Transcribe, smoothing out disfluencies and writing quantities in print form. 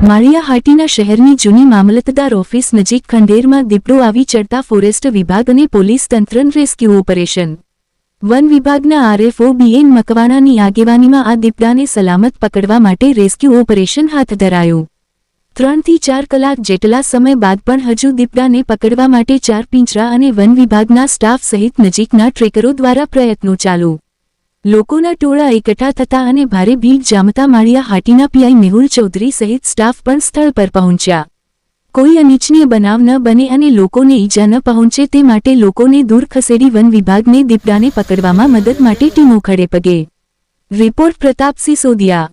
માળિયાહાટીના શહેરની જૂની મામલતદાર ઓફિસ નજીક ખંડેરમાં દીપડો આવી ચડતા ફોરેસ્ટ વિભાગ અને પોલીસ તંત્રનું રેસ્ક્યુ ઓપરેશન। વન વિભાગના આરએફઓ બીએન મકવાણાની આગેવાનીમાં આ દીપડાને સલામત પકડવા માટે રેસ્ક્યુ ઓપરેશન હાથ ધરાયું। 3 થી 4 કલાક જેટલા સમય બાદ પણ હજુ દીપડાને પકડવા માટે 4 પિંજરા અને વન વિભાગના સ્ટાફ સહિત નજીકના ટ્રેકરો દ્વારા પ્રયત્નો ચાલુ। લોકોના ટોળા એકઠા થતા અને ભારે ભીડ જામતા માળિયાહાટીના પીઆઈ મેહુલ ચૌધરી સહિત સ્ટાફ પણ સ્થળ પર પહોંચ્યા। કોઈ અનિચ્છનીય બનાવ ન બને અને લોકોને ઈજા ન પહોંચે તે માટે લોકોને દૂર ખસેડી વન વિભાગને દીપડાને પકડવામાં મદદ માટે ટીમો ખડે પગે। રિપોર્ટ પ્રતાપસિંહ સોદિયા।